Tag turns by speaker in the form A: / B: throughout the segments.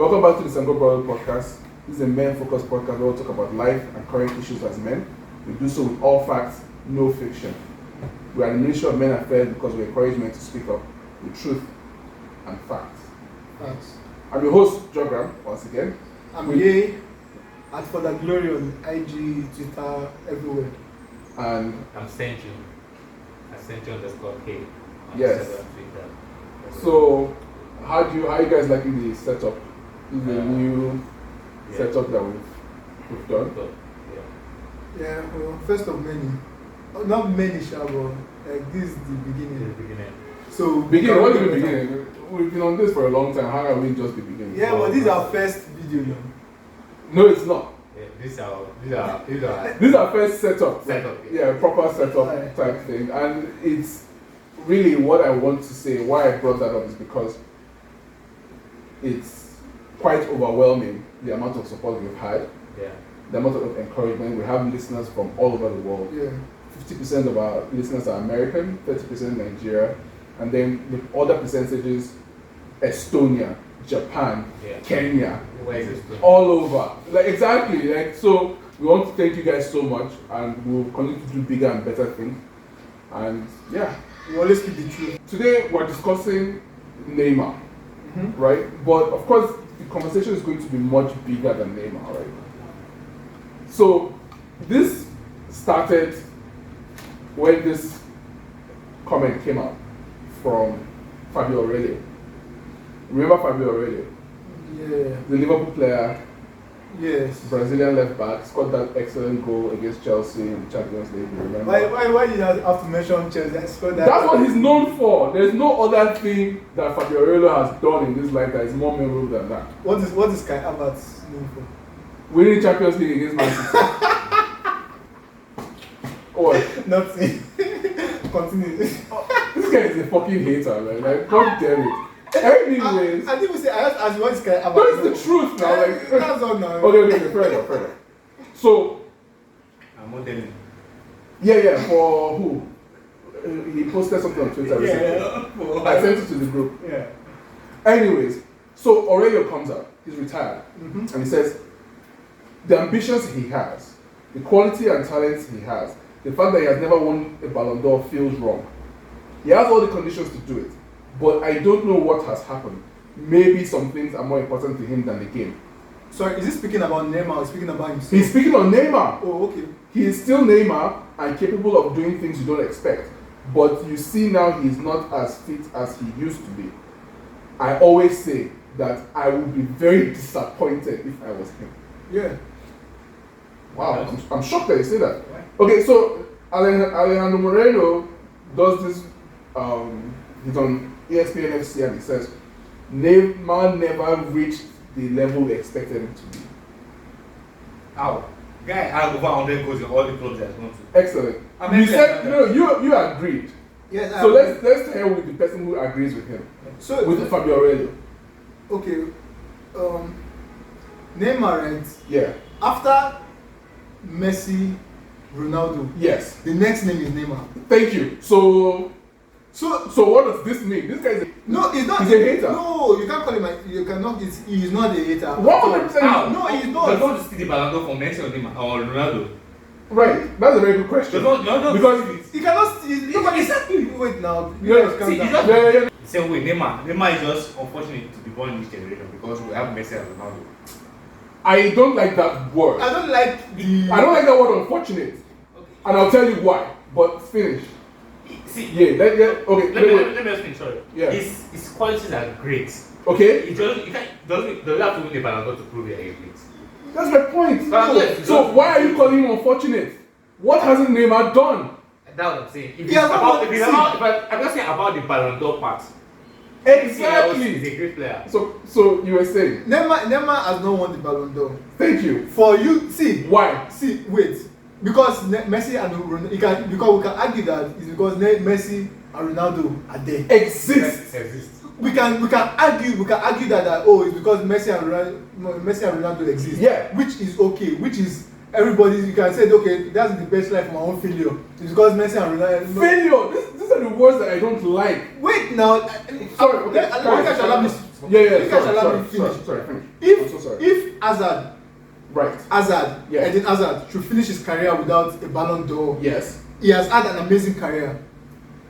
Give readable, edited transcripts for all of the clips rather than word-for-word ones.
A: Welcome back to the Sango Brother Podcast. This is a men-focused podcast where we talk about life and current issues as men. We do so with all facts, no fiction. We are the Ministry of Men Affairs because we encourage men to speak up with truth and facts.
B: Thanks.
A: I'm your host, Jogram, once again.
B: I'm Ye, at For the Glory on IG, Twitter, everywhere.
A: And
C: I'm Senju. Senju_K.
A: Yes. So, how you guys liking the setup? This is a new setup that we've done.
B: Yeah, well, first of many. Not many, but this is the beginning. So,
A: what is the beginning? We've been on this for a long time. How are we just the beginning?
B: Yeah, but this is our first video.
A: No, it's not.
C: Yeah, these are
A: This is our first setup.
C: Yeah,
A: proper setup type thing. And it's really what I want to say. Why I brought that up is because it's quite overwhelming, the amount of support we've had.
C: Yeah.
A: The amount of encouragement. We have listeners from all over the world.
B: Yeah.
A: 50% of our listeners are American, 30% Nigeria, and then the other percentages, Estonia, Japan, Kenya, all over. So we want to thank you guys so much, and we'll continue to do bigger and better things. And yeah,
B: we always keep the truth.
A: Today we're discussing Neymar, right? But of course, the conversation is going to be much bigger than Neymar, right? So this started when this comment came out from Fabio Aurelió. Remember Fabio Aurelió?
B: Yeah.
A: The Liverpool player,
B: yes.
A: Brazilian left back, scored that excellent goal against Chelsea in the Champions League. Remember?
B: Why did you have to mention Chelsea? That's
A: what he's known for. There's no other thing that Fabio Aurelió has done in this life that is more memorable than that.
B: What is Kai Havertz known for?
A: Winning Champions League against Man City. What?
B: Nothing. Continue.
A: This guy is a fucking hater, man. Like, God damn it. Anyways,
B: I think we say I asked what is Kai Havertz.
A: But it's the truth now. Like,
B: that's all now.
A: Okay, fair enough. So,
C: I'm modeling.
A: Yeah, for who? He posted something on Twitter recently. I sent it to the group.
B: Yeah.
A: Anyways, so Aurelio comes out. He's retired. And he says, the ambitions he has, the quality and talents he has, the fact that he has never won a Ballon d'Or feels wrong. He has all the conditions to do it, but I don't know what has happened. Maybe some things are more important to him than the game.
B: Sorry, is he speaking about Neymar or speaking about himself?
A: He's speaking on Neymar.
B: Oh, okay.
A: He is still Neymar and capable of doing things you don't expect. But you see now he's not as fit as he used to be. I always say that I would be very disappointed if I was him.
B: Yeah.
A: Wow, I'm shocked that you say that. Okay, so Alejandro Moreno does this, he's on ESPNFC and he says, Neymar never reached the level we expected him to be.
C: How? Guy has over 100 goals in all the clubs he has gone to.
A: Excellent. You said, you agreed.
B: Yes,
A: so let's tell with the person who agrees with him.
B: So
A: with Fabio Aurelió.
B: Okay. Neymar, right?
A: Yeah.
B: After Messi, Ronaldo.
A: Yes.
B: The next name is Neymar.
A: Thank you. So what does this mean? This guy is
B: no, he's not.
A: He's a hater.
B: No, you can't call him. You cannot. He's not a hater.
A: 100%.
B: No, he's not.
C: You're going to see the Ballon d'Or for Messi or Ronaldo.
A: Right. That's a very good question.
B: Because he cannot.
C: Exactly.
B: Wait now.
A: Yeah.
C: Same way, Neymar is just unfortunate to be born in this generation because we have Messi and Ronaldo.
A: I don't like that word.
B: I don't like
A: that word unfortunate. Okay. And I'll tell you why. But finish.
C: See,
A: let
C: me just finish, sorry.
A: Yeah.
C: His qualities are great.
A: Okay.
C: He doesn't have to win the Ballon d'Or to prove that he's great.
A: That's my point. So why are you calling him unfortunate? What hasn't Neymar done?
C: That's what I'm saying. I'm just saying about the Ballon d'Or part.
A: Exactly.
C: He's a great player.
A: So you were saying
B: Neymar has not won the Ballon d'Or.
A: Thank you.
B: For you, see
A: why?
B: See, wait. Because Messi and Ronaldo, because we can argue that it's because Messi and Ronaldo are there.
A: Exist.
B: We can argue that it's because Messi and Ronaldo exist.
A: Yeah.
B: Which is okay. Which is everybody. You can say okay, that's the best life for my own failure. It's because Messi and Ronaldo.
A: Failure. These are the words that I don't like.
B: Wait now.
A: Sorry. Okay.
B: I shall have this.
A: Yeah.
B: You guys allow me to finish.
A: Sorry, finish.
B: If
A: I'm so sorry.
B: if Hazard,
A: Right.
B: yeah, Eden Hazard should finish his career without a Ballon d'Or.
A: Yes.
B: He has had an amazing career.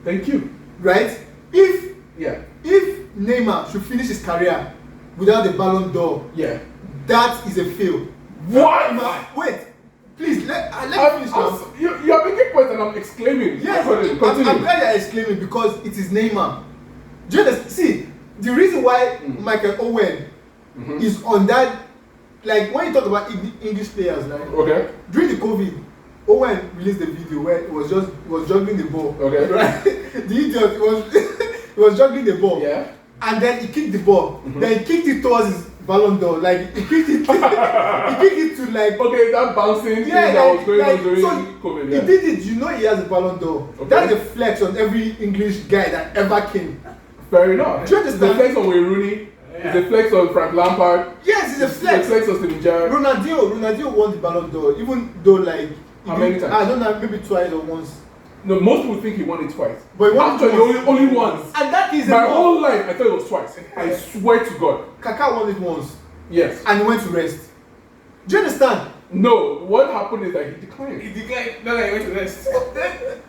A: Thank you.
B: Right? If
A: Yeah.
B: Neymar should finish his career without a Ballon d'Or,
A: Yeah.
B: that is a fail.
A: What?
B: Wait, please let me finish now.
A: You're making points and I'm exclaiming.
B: Yes,
A: Continue.
B: I'm glad you're exclaiming because it is Neymar. Do you understand? See, the reason why Michael Owen is on that, like when you talk about English players, like
A: Okay.
B: during the COVID, Owen released a video where he was juggling the ball.
A: Okay.
B: Right? The idiot he was juggling the ball.
A: Yeah.
B: And then he kicked the ball. Then he kicked it towards his Ballon d'Or. Like he kicked it to like.
A: Okay, that bouncing thing
B: Yeah,
A: that
B: like,
A: was going on during
B: so
A: COVID.
B: he
A: Yeah.
B: did it. You know he has a Ballon d'Or.
A: Okay.
B: That's a flex on every English guy that ever came.
A: Fair enough.
B: Do you understand?
A: It's a flex on Wayne Rooney. It's a flex on Frank Lampard.
B: Yes, it's a flex.
A: It's a flex on Steven Gerrard.
B: Ronaldo won the Ballon d'Or, even though like
A: How many times?
B: I don't know, maybe twice or once.
A: No, most people think he won it twice.
B: But he won it
A: Actually,
B: once.
A: only once.
B: And that is
A: My
B: enough.
A: whole life, I thought it was twice. I swear to God.
B: Kaká won it once,
A: Yes.
B: and he went to rest. Do you understand?
A: No, what happened is that he declined.
C: He declined. No, he went to rest.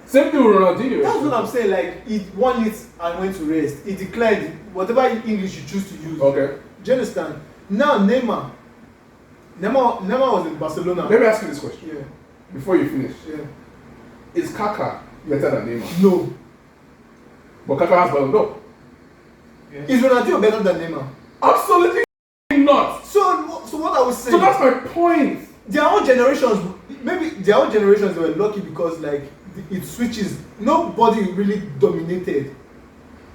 A: Same thing with Ronaldinho.
B: That's what I'm saying. Like he won it and went to rest. He declined it. Whatever English you choose to use.
A: Okay.
B: Do you understand? Now Neymar was in Barcelona.
A: Let me ask you this question
B: Yeah,
A: before you finish.
B: yeah.
A: Is Kaká better than Neymar?
B: No.
A: But Kaká has Ballon d'Or.
B: Is Ronaldo better than Neymar?
A: Absolutely not.
B: So what I was saying.
A: So that's my point.
B: Their own generations, maybe their own generations they were lucky because like it switches. Nobody really dominated.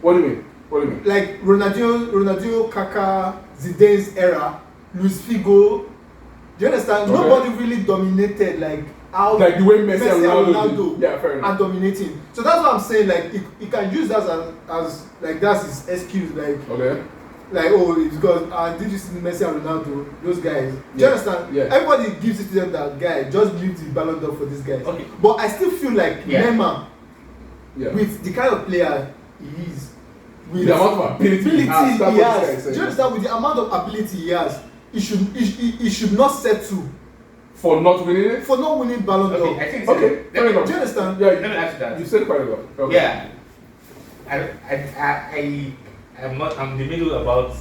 A: What do you mean? What do you mean?
B: Like Ronaldo, Kaká, Zidane's era, Luis Figo. Do you understand?
A: Okay.
B: Nobody really dominated like how
A: Like the way Messi and Ronaldo did. Yeah, fair
B: are
A: enough.
B: dominating. So that's what I'm saying. Like he can use that as like that's his excuse.
A: Okay.
B: Like oh, it's because did you see Messi and Ronaldo? Those guys. Do you
A: Yeah.
B: understand?
A: Yeah.
B: Everybody gives it to them that guy. Just leave the Ballon d'Or for this guy.
C: Okay.
B: But I still feel like
C: Yeah.
B: Neymar,
A: Yeah.
B: with the kind of player he is, with
A: the amount of ability he has, that's what
B: he
A: this guy
B: has.
A: is
B: Do
A: saying.
B: you understand? With the amount of ability he has, he should not settle
A: For not winning it?
B: for not winning Ballon d'Or.
C: Okay, I think
A: Okay,
C: so.
A: fair enough.
B: Do you understand?
A: Yeah,
C: Let me ask you that.
A: You said quite a lot. Okay.
C: Yeah. I'm in the middle about it.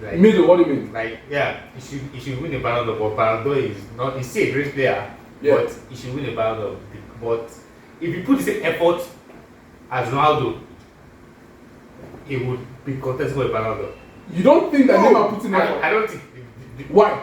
C: Like,
A: Middle, what do you mean?
C: Like, yeah, he should win a Ballon d'Or, but Ballon d'Or is not, he's still a great player,
A: Yeah.
C: but he should win a Ballon d'Or. But if he put the same effort as Ronaldo, he would be contested for a Ballon d'Or.
A: You don't think that
B: No,
A: Neymar puts in effort?
C: I don't think.
A: Why?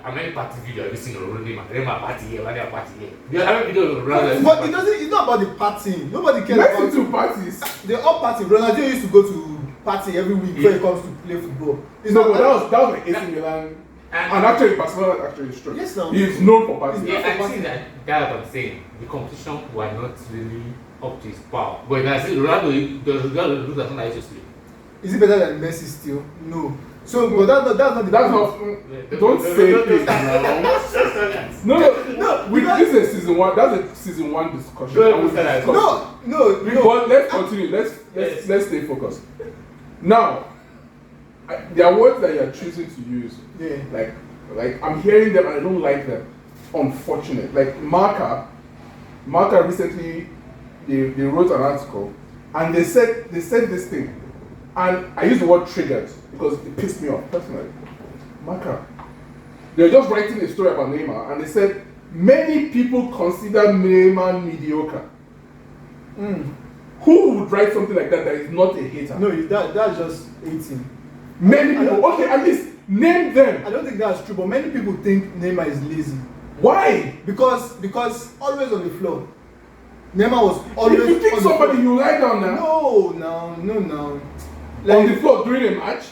C: How many party video have you seen of Neymar party here, Neymar party here? Do you have a video of Ronaldo?
B: But it doesn't. It's not about the partying. Nobody cares
A: Messi
B: about.
A: to parties.
B: They all party. Ronaldo used to go to party every week before he comes to play football. It's
A: No,
B: not
A: but that was like AC Milan. And actually, Barcelona actually is strong.
B: Yes, now.
A: He's known for parties.
C: Yeah, I think that what I'm saying. The competition were not really up to his power. But I see Ronaldo does not like to sleep.
B: Is it better than Messi still? No. So, but that's not the
A: That's
B: point.
A: not. Don't say things now. No. This is season one. That's a season one discussion.
C: No,
A: I will discuss.
B: No.
A: But let's continue. Let's stay focused. Now, there are words that you are choosing to use.
B: Yeah.
A: Like I'm hearing them and I don't like them. Unfortunate. Like Marca recently they wrote an article and they said this thing. And I use the word triggered because it pissed me off personally. Marca. They were just writing a story about Neymar and they said many people consider Neymar mediocre. Who would write something like that is not a hater?
B: No, that's just 18.
A: Many people. Okay, at least name them.
B: I don't think that's true, but many people think Neymar is lazy.
A: Why?
B: Because always on the floor. Neymar was always
A: If you kick
B: on the
A: somebody,
B: floor.
A: you lie down now.
B: No.
A: On the floor during a match?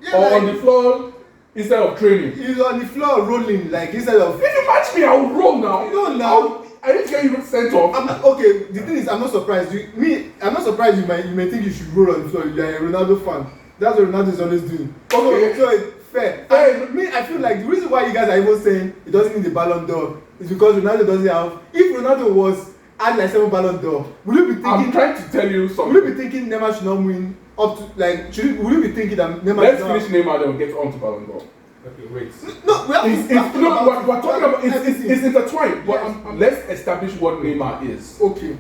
B: Yeah,
A: or
B: like-
A: on the floor instead of training?
B: He's on the floor rolling like instead of.
A: If you match me, I'll roll now.
B: No, now.
A: I didn't get you sent off.
B: I'm not, okay, the thing is, I'm not surprised. I'm not surprised you may think you should roll on the floor. You're a Ronaldo fan. That's what Ronaldo is always doing.
A: Okay.
B: So it's fair. And me, I feel like the reason why you guys are even saying he doesn't need the Ballon d'Or is because Ronaldo doesn't have. If Ronaldo had like 7 Ballon d'Or, would you be thinking?
A: I'm trying to tell you something.
B: Would you be thinking Neymar should not win up to like? Would you be thinking that Neymar?
A: Let's finish Neymar, then we'll get on to Ballon d'Or.
C: Okay, wait.
B: No,
A: we're talking about it's intertwined.
B: Yes.
A: But let's establish what Neymar is.
B: Okay.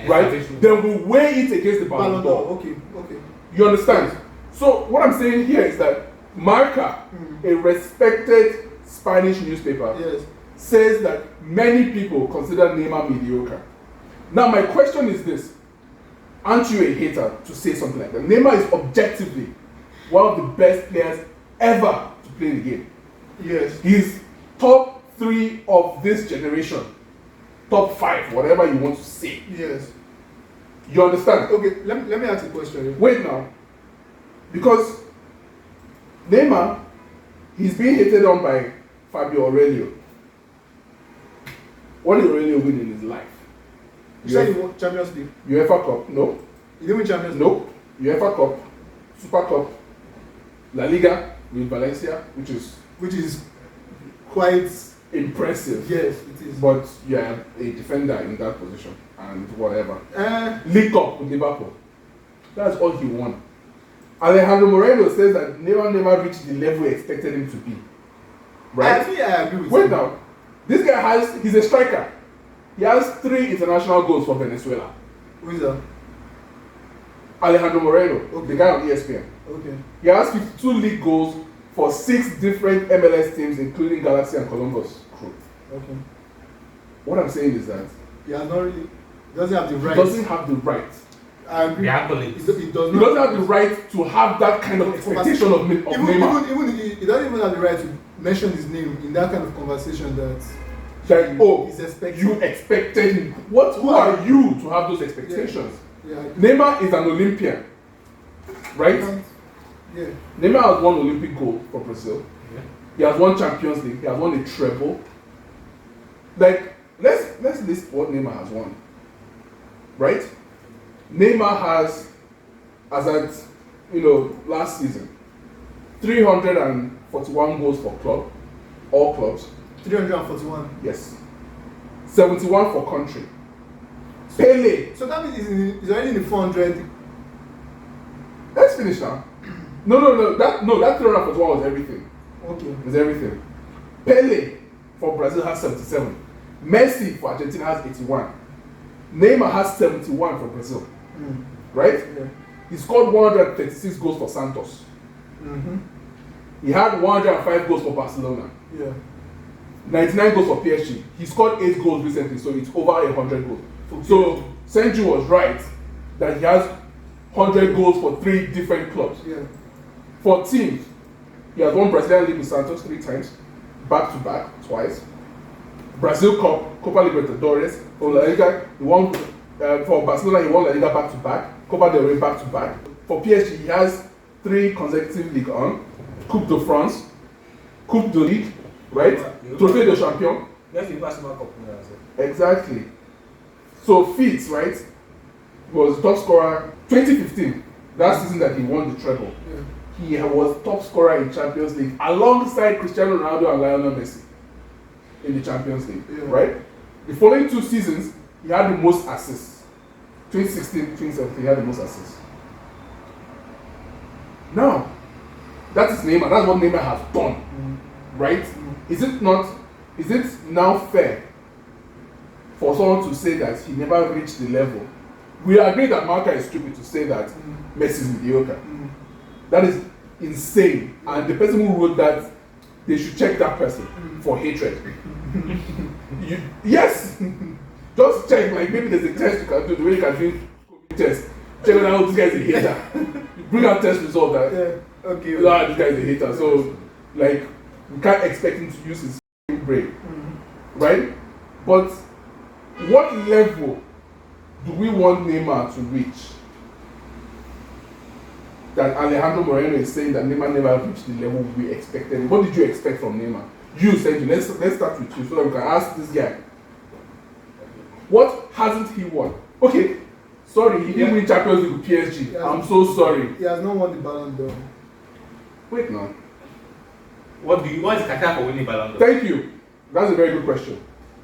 A: Right? Then we'll weigh it against the Ballon d'Or.
B: Okay.
A: You understand? So what I'm saying here is that Marca, a respected Spanish newspaper, says that many people consider Neymar mediocre. Now my question is this: aren't you a hater to say something like that? Neymar is objectively one of the best players ever to play the game.
B: Yes.
A: He's top 3 of this generation. Top 5, whatever you want to say.
B: Yes.
A: You understand?
B: Okay, let me ask you a question.
A: Wait now. Because Neymar, he's being hated on by Fabio Aurelió. What did Aurelió win in his life?
B: You said he won Champions League.
A: UEFA Cup, no.
B: He didn't win Champions League?
A: Nope. UEFA Cup, Super Cup, La Liga with Valencia, which is
B: quite
A: impressive.
B: Yes, it is.
A: But you're a defender in that position and whatever. League Cup with Liverpool. That's all he won. Alejandro Moreno says that Neymar reached the level we expected him to be. Right?
B: I think I agree with
A: Wait
B: you.
A: now. This guy he's a striker. He has 3 international goals for Venezuela.
B: Who is that?
A: Alejandro Moreno,
B: Okay.
A: the guy on ESPN.
B: Okay.
A: He has 52 league goals for 6 different MLS teams, including Galaxy and Columbus Crew.
B: Okay.
A: What I'm saying is that
B: He has not really, doesn't have the right.
A: he doesn't have the right.
B: I agree.
C: The accolades.
B: He does
A: He
B: not.
A: doesn't have the right to have that kind of expectation of Neymar.
B: Even he doesn't even have the right to mention his name in that kind of conversation that
A: Like, oh,
B: he's expecting.
A: you expected him. Who are you to have those expectations?
B: Yeah.
A: Neymar is an Olympian, right?
B: Yeah.
A: Neymar has won Olympic gold for Brazil.
C: Yeah.
A: He has won Champions League. He has won a treble. Like, let's list what Neymar has won. Right? Neymar has, as at last season, 341 goals for club, all clubs.
B: 341.
A: Yes. 71 for country. Pele.
B: So that means he's already in the 400.
A: Let's finish now. No. That 341 was everything.
B: Okay.
A: It was everything. Pele for Brazil has 77. Messi for Argentina has 81. Neymar has 71 for Brazil. Right?
B: Yeah.
A: He scored 136 goals for Santos. He had 105 goals for Barcelona.
B: Yeah.
A: 99 goals for PSG. He scored 8 goals recently, so it's over 100 goals. So Senju was right that he has 100 goals for 3 different clubs.
B: Yeah.
A: For teams, he has won Brazilian League with Santos 3 times, back to back, twice. Brazil Cup, Copa Libertadores. For La Liga, he won. For Barcelona, he won La Liga back to back, Copa del Rey back to back. For PSG, he has 3 consecutive Ligue 1, Coupe de France, Coupe de Ligue, right? Trophée de Champion.
D: That's the National Cup.
A: Exactly. So Fitz, right, was top scorer 2015. That season that he won the treble.
B: Yeah.
A: He was top scorer in Champions League alongside Cristiano Ronaldo and Lionel Messi in the Champions League, right? The following 2 seasons, he had the most assists. 2016, 2017, he had the most assists. Now, that is Neymar. That's what Neymar has done, right? Is it now fair for someone to say that he never reached the level? We agree that Marca is stupid to say that Messi is mediocre. That is insane. And the person who wrote that, they should check that person for hatred. Yes! Just check, like maybe there's a test you can do, the way you can do COVID test. Check whether this guy is a hater. Bring out test result that
B: Okay.
A: this guy is a hater. So, like, we can't expect him to use his brain. Right? But what level do we want Neymar to reach? That Alejandro Moreno is saying that Neymar never reached the level we expected. What did you expect from Neymar? You said, let's start with you so that we can ask this guy. What hasn't he won? Okay, sorry, he didn't win Champions League with PSG. I'm so sorry.
B: He has not won the Ballon d'Or.
A: Wait now.
C: What is criteria for winning Ballon d'Or?
A: Thank you. That's a very good question.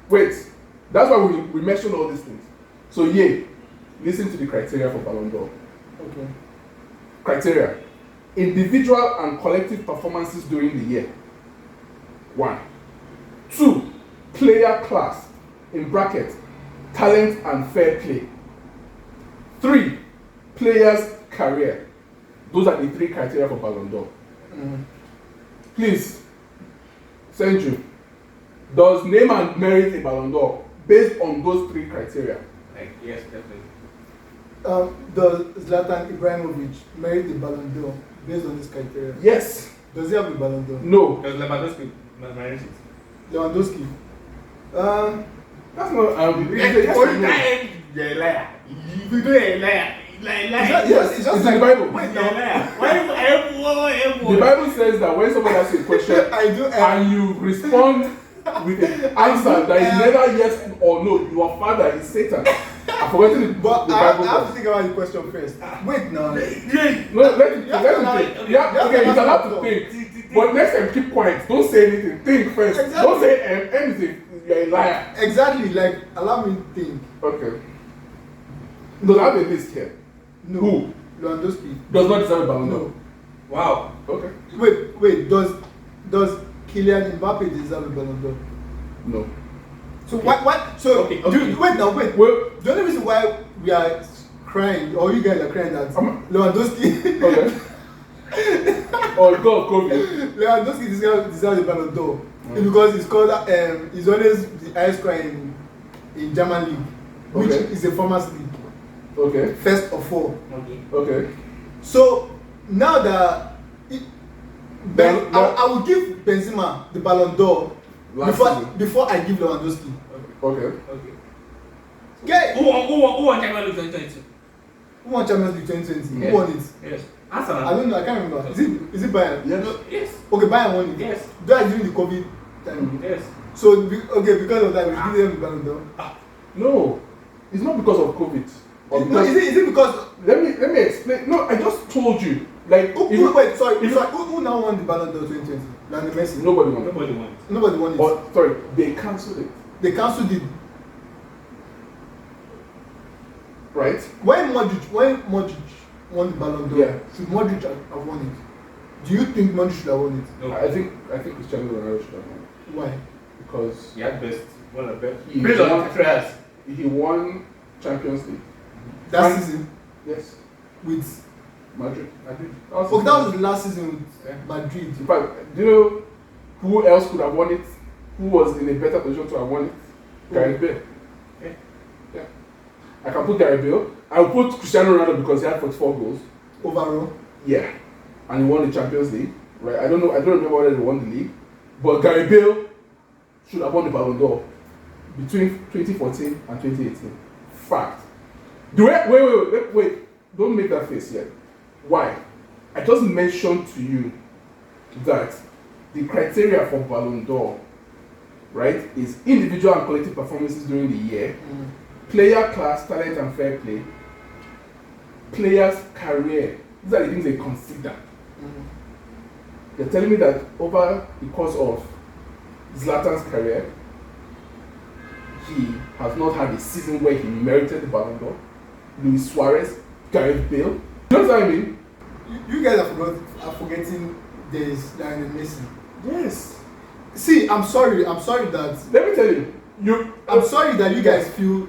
A: Wait, that's why we mentioned all these things. So listen to the criteria for Ballon d'Or.
B: Okay.
A: criteria. Individual and collective performances during the year. 1. 2. Player class, in brackets, talent and fair play. 3. Player's career. Those are the 3 criteria for Ballon d'Or. Please, Senju, does Neymar merit a Ballon d'Or based on those 3 criteria?
C: Yes, definitely.
B: Does Zlatan Ibrahimovic merit the Ballon d'Or based on this criteria?
A: Yes.
B: Does he have a Ballon d'Or?
A: No.
C: Does Lewandowski merit it?
B: Lewandowski.
A: That's not.
C: Yes, you're a liar. If you do a liar,
A: Yes, it's in the Bible.
C: Wait, you're a liar. Why?
A: The Bible says that when someone asks you a question and you respond with an answer that is neither yes or no, your father is Satan. I've forgotten it.
B: But
A: the
B: I
A: Bible
B: have to
A: says.
B: think about the question first. Wait now.
A: No, let him think. Okay, he's allowed to think. But next time, keep quiet. Don't say anything. Think first.
B: Exactly.
A: Don't say anything. You're a liar.
B: Exactly, like, allow me to think.
A: Okay. Does I have a list here?
B: No.
A: Who?
B: Lewandowski.
A: Does not deserve a Ballon d'Or?
B: No.
C: Wow.
A: Okay.
B: Wait, does Kylian Mbappe deserve a Ballon d'Or?
A: No.
B: So what? So
C: Okay.
B: Wait now.
A: Well,
B: The only reason why we are crying, or you guys are crying that Lewandowski,
A: okay. Oh God, COVID.
B: Lewandowski deserves a Ballon d'Or because he's called he's always the highest scorer in German league, which is a farmers league.
A: Okay.
B: First of all.
A: Okay.
B: So now that I will give Benzema the Ballon d'Or before I give Lewandowski.
A: Okay.
B: Okay.
C: Who won Champions League 2020?
B: Who won Champions League 2020?
C: Yes.
B: Who won it?
C: Yes.
B: I
C: Arsenal.
B: don't know. I can't remember. Is it Bayern?
A: Yes.
C: Yes.
B: Okay, Bayern won it.
C: Yes.
B: That is during the COVID time.
C: Yes.
B: So because of that, we should give them the Ballon d'Or.
A: No, it's not because of COVID.
B: No, is it because?
A: Let me explain. No, I just told you. Like,
B: Who now won the Ballon d'Or 2020? Like the Messi.
A: Nobody won.
B: Nobody won it.
A: But sorry, they cancelled it.
B: They cancelled it.
A: Right?
B: When Modric won the Ballon d'Or, should Modric have won it? Do you think Modric should have won it?
C: No.
A: I think Cristiano Ronaldo should have won it.
B: Why?
A: Because
C: He had best. One of the best.
A: He
C: Based on
A: won-
C: trials.
A: he won Champions League.
B: That season
A: Yes.
B: with.
A: Madrid.
B: Okay, that was the last season with Madrid.
A: In fact, do you know who else could have won it? Who was in a better position to have won it? Gareth Bale.
C: Okay.
A: Yeah. I can put Gareth Bale. I'll put Cristiano Ronaldo because he had 44 goals.
B: Overall.
A: Yeah. And he won the Champions League. Right? I don't remember whether he won the league. But Gareth Bale should have won the Ballon d'Or between 2014 and 2018. Fact. Wait. Don't make that face yet. Why? I just mentioned to you that the criteria for Ballon d'Or, right, is individual and collective performances during the year, player class, talent and fair play, player's career. These are the things they consider. They're telling me that over the course of Zlatan's career, he has not had a season where he merited the Ballon d'Or. Luis Suarez, Gareth Bale. You know what I mean?
B: You guys are forgetting there's Lionel Messi.
A: Yes.
B: See, I'm sorry that.
A: Let me tell you,
B: I'm sorry that you guys feel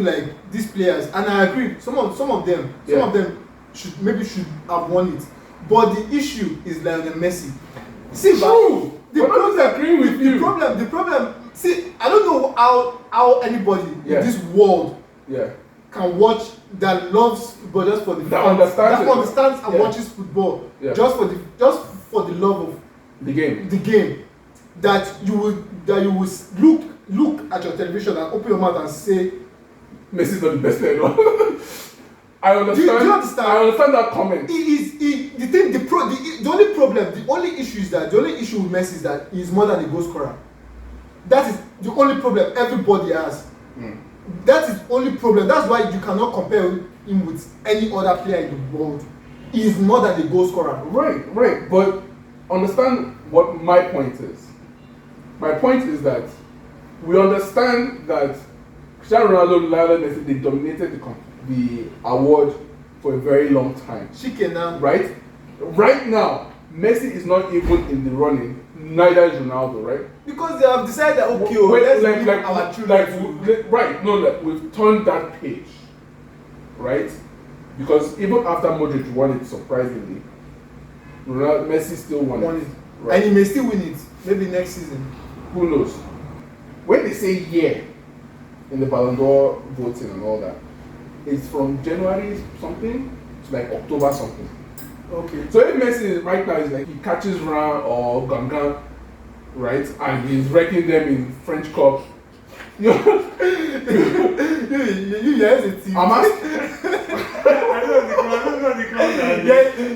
B: like these players, and I agree. Some of them should have won it, but the issue is Lionel Messi. See,
A: true. The
B: problem. See, I don't know how anybody in this world can watch that loves football just for the
A: that understands
B: and watches football just for the love of
A: the game.
B: That you will look at your television and open your mouth and say
A: Messi's not the best player. No. I understand.
B: Do you understand?
A: I understand that comment.
B: The only issue with Messi is that he is more than a goal scorer. That is the only problem everybody has. That is the only problem. That's why you cannot compare him with any other player in the world. He is more than a goal scorer.
A: Right. But understand what my point is. My point is that we understand that Cristiano Ronaldo, Lionel Messi, they dominated the award for a very long time.
B: Shikena.
A: Right? Right now, Messi is not even in the running. Neither is Ronaldo, right?
B: Because they have decided that okay, let's leave our children.
A: Right? No, like we've turned that page, right? Because even after Modric won it, surprisingly, Messi still won it. Right?
B: And he may still win it, maybe next season.
A: Who knows? When they say year in the Ballon d'Or voting and all that, it's from January something to like October something.
B: Okay.
A: So if Messi right now is like he catches Ran or Gangan, right, and he's wrecking them in French Cup. You
B: here's the team.
A: I'm asking.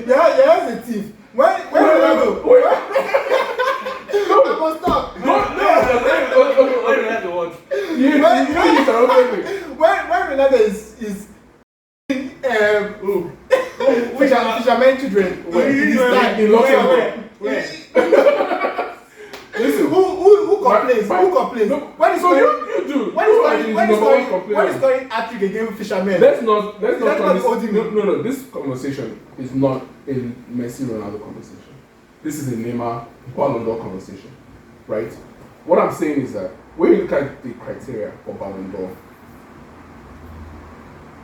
B: Here's the team. When Ronaldo.
A: Wait.
B: I must stop.
A: No.
B: When Ronaldo is fisherman children. Listen, who complains? Who complains?
A: No,
B: when is
A: so you do.
B: When is scoring hat-trick against fishermen?
A: Let's not
B: No.
A: This conversation is not a Messi Ronaldo conversation. This is a Neymar Ballon d'Or conversation, right? What I'm saying is that when you look at the criteria for Ballon d'Or,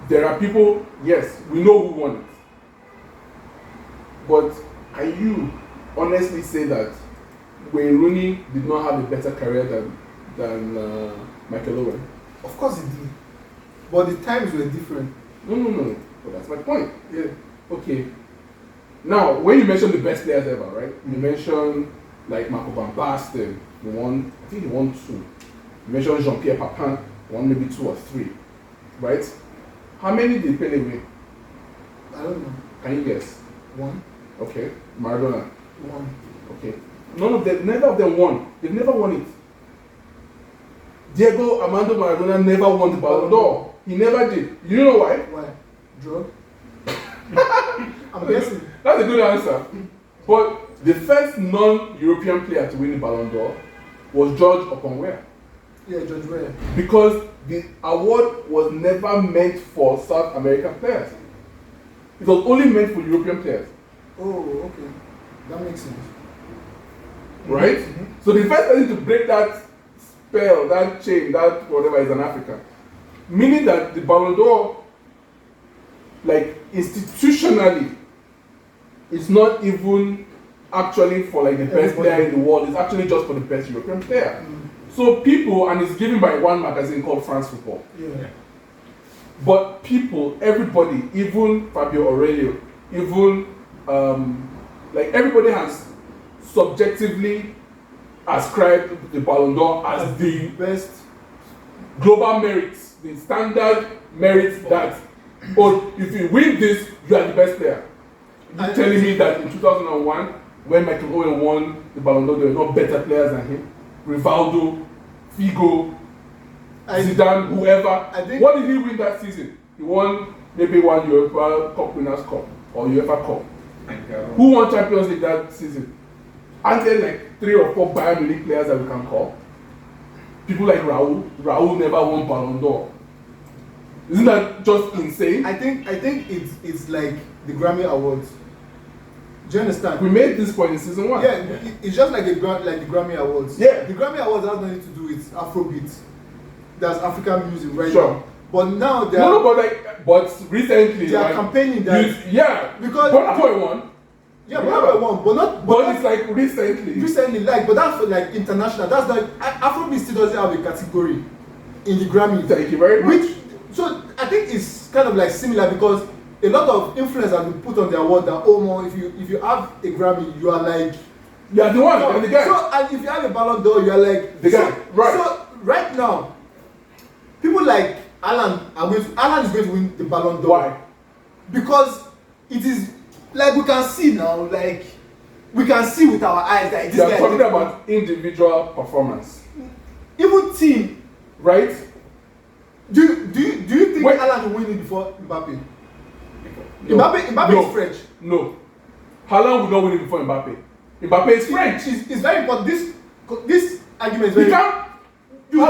A: there are people, yes, we know who won it. But can you honestly say that Wayne Rooney did not have a better career than Michael Owen?
B: Of course he did. But the times were different.
A: No. But that's my point.
B: Yeah.
A: Okay. Now, when you mention the best players ever, right? You mentioned like Marco Van Basten, he won 2. You mentioned Jean-Pierre Papin, won maybe 2 or 3, right? How many did Pele win?
B: I don't know.
A: Can you guess?
B: 1.
A: Okay. Maradona?
B: 1.
A: Okay. Neither of them won. They've never won it. Diego Armando Maradona never won the Ballon d'Or. He never did. You know why?
B: Why? Drug? I'm guessing.
A: That's a good answer. But the first non-European player to win the Ballon d'Or was George Okonwe.
B: Yeah, George Weah.
A: Because the award was never meant for South American players. It was only meant for European players.
B: Oh, okay. That makes sense.
A: Right? Mm-hmm. So the first person to break that spell, that chain, that whatever is an African. Meaning that the Ballon d'Or, like institutionally, it's not even actually for like the best player in the world. It's actually just for the best European player. So people, and it's given by one magazine called France Football.
B: Yeah.
A: But people, everybody, even Fabio Aurelió, even like everybody has subjectively ascribed the Ballon d'Or as the
B: best
A: global merits, the standard merits that, oh, if you win this, you are the best player. You're telling me that in 2001, when Michael Owen won the Ballon d'Or, there were no better players than him? Rivaldo, Figo, Zidane, whoever. What did he win that season? He won maybe one UEFA Cup Winners' Cup or UEFA Cup. Who won Champions League that season? Aren't there like 3 or 4 Bayern Munich players that we can call? People like Raul. Raul never won Ballon d'Or. Isn't that just insane?
B: I think it's like the Grammy Awards. Do you understand?
A: We made this point in season 1.
B: Yeah, it's just like the Grammy Awards.
A: Yeah.
B: The Grammy Awards has nothing to do with Afrobeat. That's African music right
A: sure.
B: now. But now they are...
A: No, but recently...
B: They are campaigning that...
A: Yeah.
B: Because...
A: Burna Boy won.
B: Yeah, Burna Boy won. But
A: it's like recently.
B: Recently, but that's for like international. That's like... Afrobeat still doesn't have a category in the Grammy.
A: Thank you very much.
B: So I think it's kind of like similar because a lot of influence has been put on the award that if you have a Grammy, you are like
A: you are the one, you're the guy.
B: So and if you have a Ballon d'Or, you are like
A: the guy. Right.
B: So right now, people like Alan is going to win the Ballon d'Or.
A: Why?
B: Because it is like we can see now, like we can see with our eyes that this guy.
A: You're talking about individual performance.
B: Even team,
A: right?
B: Do you think Alan will win it before Mbappe? No. Mbappe is French.
A: No. Haaland will not win it before Mbappe. Mbappe is French.
B: It's very important. This argument is very...
A: You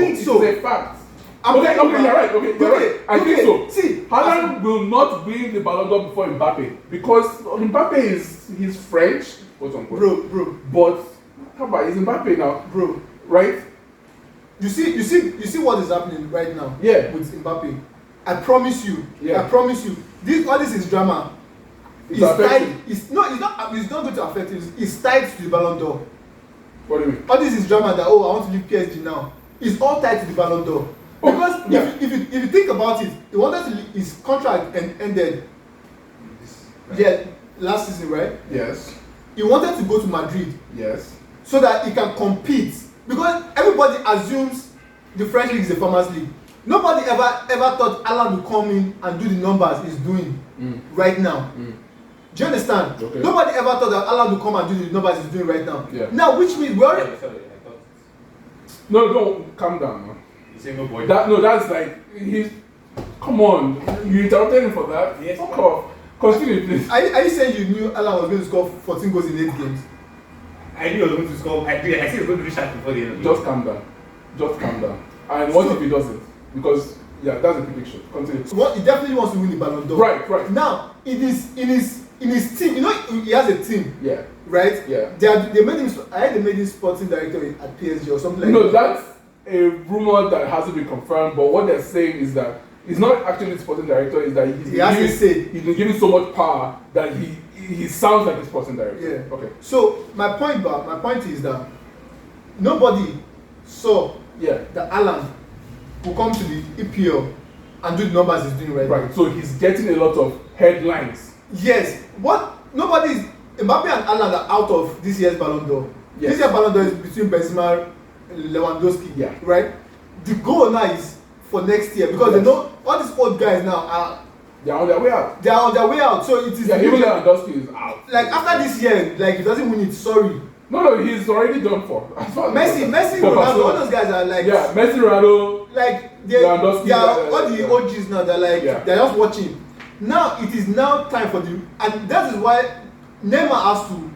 A: think
B: so.
A: It's a fact. Okay, you're right. Okay, you're right. I think so.
B: See,
A: Haaland will not win the Ballon d'Or before Mbappe because Mbappe he's French, quote unquote.
B: Bro.
A: But come on, he's Mbappe now,
B: bro.
A: right?
B: You see what is happening right now.
A: Yeah.
B: With Mbappe. I promise you.
A: Yeah.
B: I promise you. All this is drama. It's tied. It's not going to affect it. It's tied to the Ballon d'Or.
A: What do you mean?
B: All this is drama that I want to leave PSG now. It's all tied to the Ballon d'Or. Because if you think about it, he wanted to his contract ended last season, right?
A: Yes.
B: He wanted to go to Madrid.
A: Yes.
B: So that he can compete. Because everybody assumes the French league is a farmers league. Nobody ever thought Alan would come in and do the numbers he's doing right now. Do you understand?
A: Okay.
B: Nobody ever thought that Alan would come and do the numbers he's doing right now.
A: Yeah.
B: Now, which means we already.
A: No, calm down, man.
C: Single boy.
A: That's like he's. Come on, you interrupted him for that.
C: Yes.
A: Fuck off. Continue, please.
B: Are you saying you knew Alan was going to score 14 goals in 8 games?
C: I knew he was going to score. I said he was going to reach that before the end of the
A: Just calm down. And what if he doesn't? Because that's a prediction. Continue.
B: So he definitely wants to win the Ballon d'Or.
A: Right.
B: Now, in his team, you know, he has a team.
A: Yeah.
B: Right?
A: Yeah.
B: They made him. I heard they made him sporting director at PSG or something like that.
A: No, that's a rumor that hasn't been confirmed. But what they're saying is that he's not actually the sporting director. Is that he's been given so much power that he sounds like a sporting director.
B: Yeah.
A: Okay.
B: So my point is that nobody saw that Alan will come to the EPL and do the numbers he's doing right now.
A: Right. So he's getting a lot of headlines.
B: Yes. Mbappe and Alan are out of this year's Ballon d'Or.
A: Yes.
B: This year's Ballon d'Or is between Benzema and Lewandowski.
A: Yeah.
B: Right? The goal now is for next year because they know all these old guys now are
A: They are on their way out.
B: They are on their way out. So it is
A: even Lewandowski is out.
B: Like after this year, like if he doesn't win it, sorry.
A: No, he's already done for.
B: Messi, Ronaldo, all those guys are like
A: Messi, Ronaldo,
B: like they are all the
A: yeah.
B: OGs now. They're like they're just watching. Now it is now time for the and that is why Neymar has to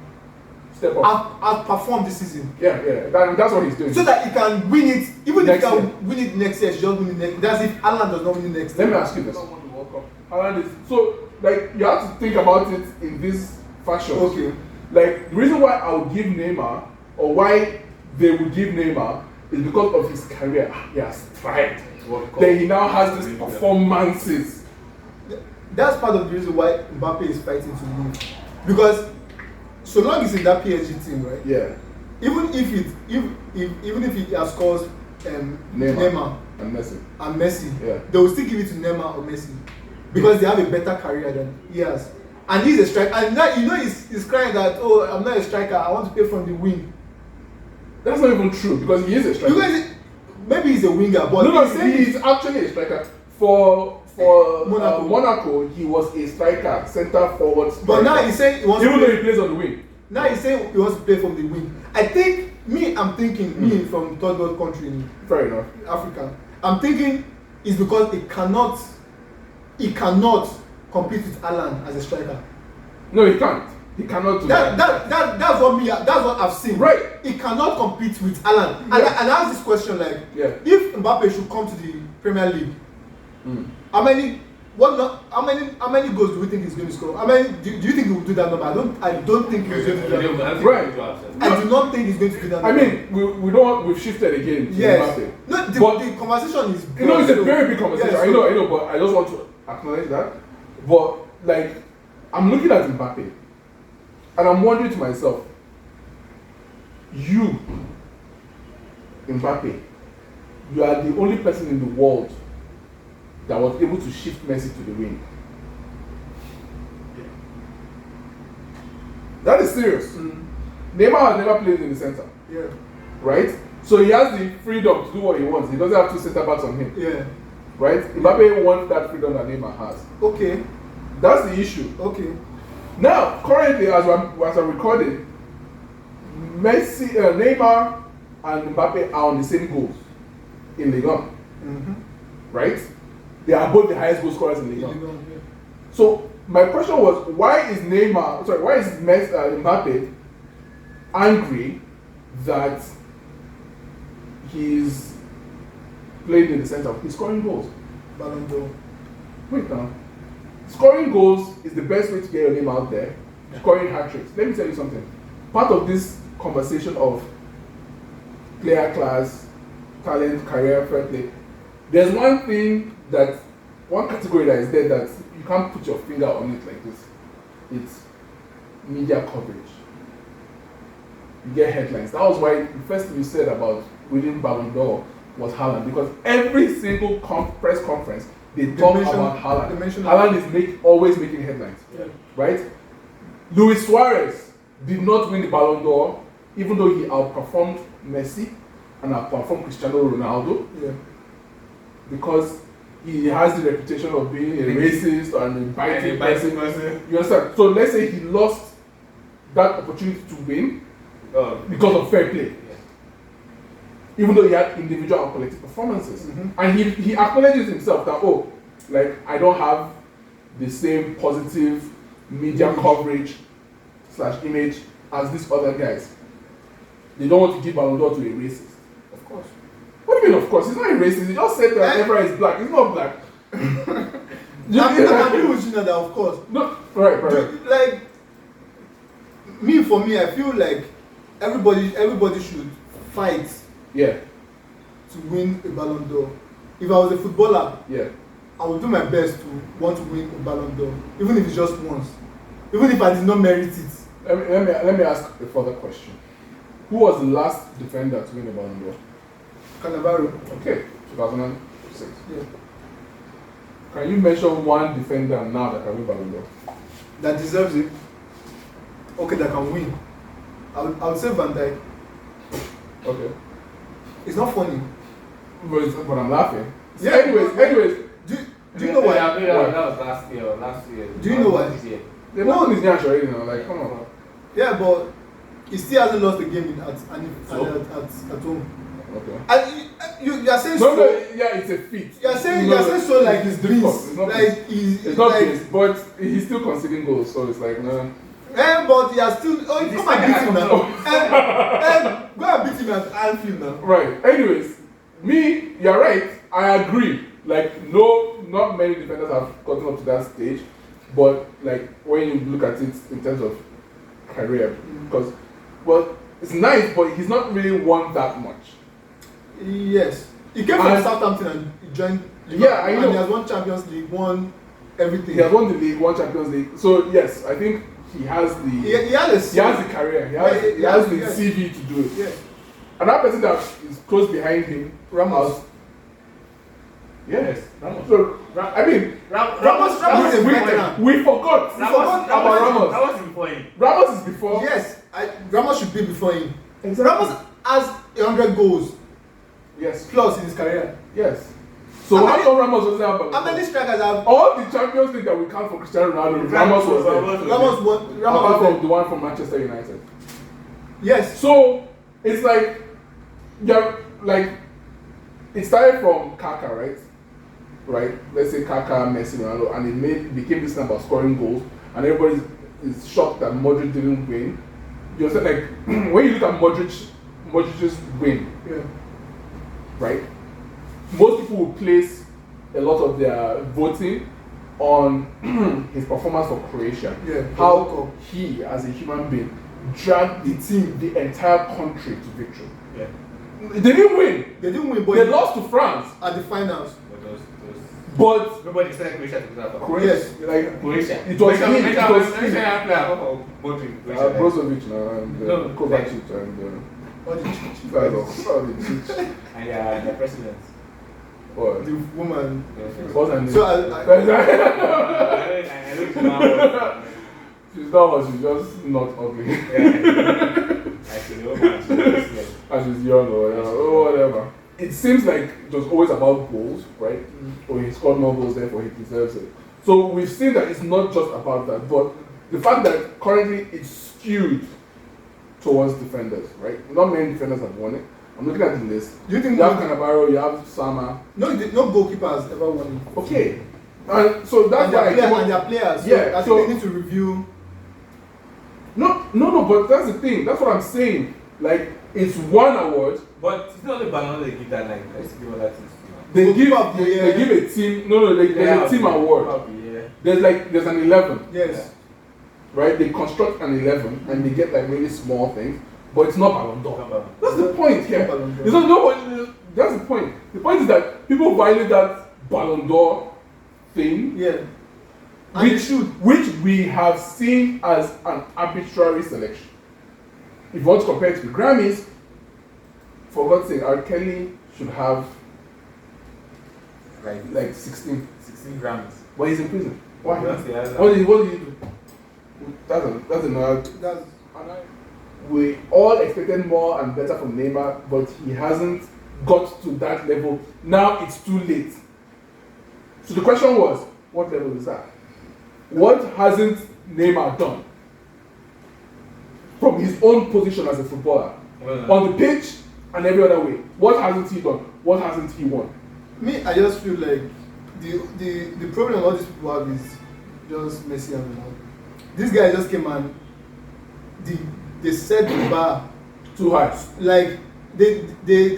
A: step up.
B: Outperform this season.
A: Yeah. That's what he's doing.
B: So that he can win it, even if he can
A: year.
B: win it next year, he should just win it next. That's if Alan does not win it next
A: Let
B: year.
A: me ask you this. Alan is so like you have to think about it in this fashion.
B: Okay.
A: Like the reason why I would give Neymar or why they would give Neymar is because of his career. He has thrived. Then he now has these performances.
B: That's part of the reason why Mbappe is fighting to leave. Because so long he's in that PSG team, right?
A: Yeah.
B: Even if he has scores Neymar
A: and
B: Messi,
A: yeah.
B: they will still give it to Neymar or Messi because they have a better career than he has. And he's a striker. And now you know he's crying that I'm not a striker. I want to play from the wing.
A: That's not even true because he is a striker.
B: Because maybe he's a winger, but
A: he's actually a striker. For Monaco, he was a striker, center forward. Striker.
B: But now he's saying he wants
A: even though he plays on the wing.
B: Now he's saying he wants to play from the wing. I think I'm thinking from third world country in
A: Fair enough.
B: Africa. I'm thinking it's because he cannot compete with Alan as a striker.
A: No, he can't. He cannot do that.
B: That's what I've seen.
A: Right.
B: He cannot compete with Alan. Yeah. And I ask this question if Mbappe should come to the Premier League, how many goals do we think he's going to score? How many do you think he will do that number? I don't think he's going to do that number.
A: Right.
B: I do not think he's going to do that number.
A: I mean, we've shifted again to Mbappe.
B: No, the conversation is
A: it's a very big conversation.
B: Yes,
A: I know, but I just want to acknowledge that. But like I'm looking at Mbappe and I'm wondering to myself, you, Mbappe, you are the only person in the world that was able to shift Messi to the wing. That is serious. Neymar has never played in the center.
B: Yeah.
A: Right? So he has the freedom to do what he wants. He doesn't have two center backs on him.
B: Yeah.
A: Right? Mbappe wants that freedom that Neymar has.
B: Okay.
A: That's the issue.
B: Okay.
A: Now, currently, as I'm recording, Neymar and Mbappe are on the same goals in Ligue 1. Right? They are both the highest goal scorers in Ligue 1.
B: Yeah.
A: So my question was, why is Mbappe angry that he's played in the center. He's scoring goals.
B: Ballon d'Or.
A: Wait now. Scoring goals is the best way to get your name out there. Scoring hat-tricks. Let me tell you something. Part of this conversation of player class, talent, career, fair play, there's one category that is there that you can't put your finger on it like this. It's media coverage. You get headlines. That was why the first thing you said about winning Ballon d'Or was Haaland, because every single press conference they talk about Haaland. Haaland is always making headlines, right? Luis Suarez did not win the Ballon d'Or, even though he outperformed Messi and outperformed Cristiano Ronaldo, because he has the reputation of being a racist and a biting person. You understand? So let's say he lost that opportunity to win because of fair play. Even though he had individual and collective performances. And he acknowledges himself that, I don't have the same positive media coverage / image as these other guys. They don't want to give Ballon d'Or to a racist. Of course. What do you mean, of course? He's not a racist. He just said that Evra is black. He's not black.
B: I agree with you that, of course.
A: No, right.
B: For me, I feel like everybody should fight to win a Ballon d'Or. If I was a footballer, I would do my best to want to win a Ballon d'Or, even if it's just once, even if I did not merit it.
A: Let me ask a further question. Who was the last defender to win a Ballon d'Or?
B: Cannavaro.
A: Okay, 2006. Can you mention one defender now that can win Ballon d'Or?
B: That deserves it? Okay, that can win. I would say Van Dijk.
A: Okay.
B: It's not funny.
A: But I'm laughing.
B: Yeah,
A: anyways.
B: Do you know why?
C: That was last year.
B: Do you know why?
A: The one is Nyash already now, come on.
B: Yeah, but he still hasn't lost a game at home.
A: Okay.
B: And you are saying
A: it's a feat.
B: You are saying so like he's beans.
A: It's not beans, but he's still conceding goals, so it's like no.
B: But he has still. Come and beat him now. Go and beat him at Anfield now.
A: Right. Anyways, you're right. I agree. Not many defenders have gotten up to that stage, but when you look at it in terms of career, because it's nice, but he's not really won that much.
B: Yes, he came from Southampton and he joined.
A: I know.
B: And he has won Champions League, won everything.
A: He has won the league, won Champions League. So yes, I think he has the. He has the career. He has the CV to do it.
B: Yeah.
A: Another person that is close behind him,
B: Ramos.
A: Yes.
C: Ramos.
A: So
B: Ramos is better.
A: We forgot. About Ramos.
C: Ramos is before him.
A: Ramos is before.
B: Yes, Ramos should be before him.
A: Exactly.
B: Ramos has 100 goals.
A: Yes.
B: Plus in his career.
A: Yes. So how come Ramos doesn't have?
B: How many strikers have?
A: All the Champions League that we count for Cristiano Ronaldo, Ramos was there.
B: Ramos
A: apart from the one from Manchester United.
B: Yes.
A: So it's it started from Kaka, right? Right. Let's say Kaka, Messi, Ronaldo, and it became this thing about scoring goals, and everybody is shocked that Modric didn't win. You understand? When you look at Modric's win, right? Most people will place a lot of their voting on his performance for Croatia. How he, as a human being, dragged the team, the entire country to victory. They didn't win.
B: But
A: they lost to France
B: at the finals.
A: But
C: nobody expected Croatia to do that.
A: Yes,
C: Croatia.
A: It was him.
C: It was
A: Brozovic and Kovacic and
B: All the chicks.
C: And the president.
A: What?
B: The woman.
A: What's her name?
B: So
C: I don't know.
A: She's not, she's just not ugly. And she's young or whatever. It seems like it was always about goals, right? Or he scored more goals, therefore he deserves it. So we've seen that it's not just about that, but the fact that currently it's skewed towards defenders, right? Not many defenders have won it. I'm looking at the list.
B: You think
A: you have Cannavaro, you have Sama.
B: No goalkeeper has ever won it.
A: Okay. And so that's why
B: and their players.
A: Yeah,
B: I think they need to review.
A: No, but that's the thing. That's what I'm saying. It's one award.
C: But it's not only Ballon D'Or they give that night. Let's give all that things.
A: They give
B: of the year.
A: they give a team there's a team award. There's an 11.
B: Yes.
A: Right? They construct an 11 and they get like really small things, but it's not Ballon d'Or. That's the point here. It's not nobody. That's the point. The point is that people violate that Ballon d'Or thing.
B: Yeah. And
A: Which we have seen as an arbitrary selection. If you want to compare it to the Grammys, for God's sake, R. Kelly should have like 16
C: Grammys.
A: But he's in prison. Why?
C: What
A: did he do? That's another. We all expected more and better from Neymar, but he hasn't got to that level. Now it's too late. So the question was, what level is that? What hasn't Neymar done from his own position as a footballer? On the pitch and every other way. What hasn't he done? What hasn't he won?
B: Me, I just feel like the problem all these people have is just Messi and Ronaldo. This guy just came and they set the bar
A: too high.
B: Like they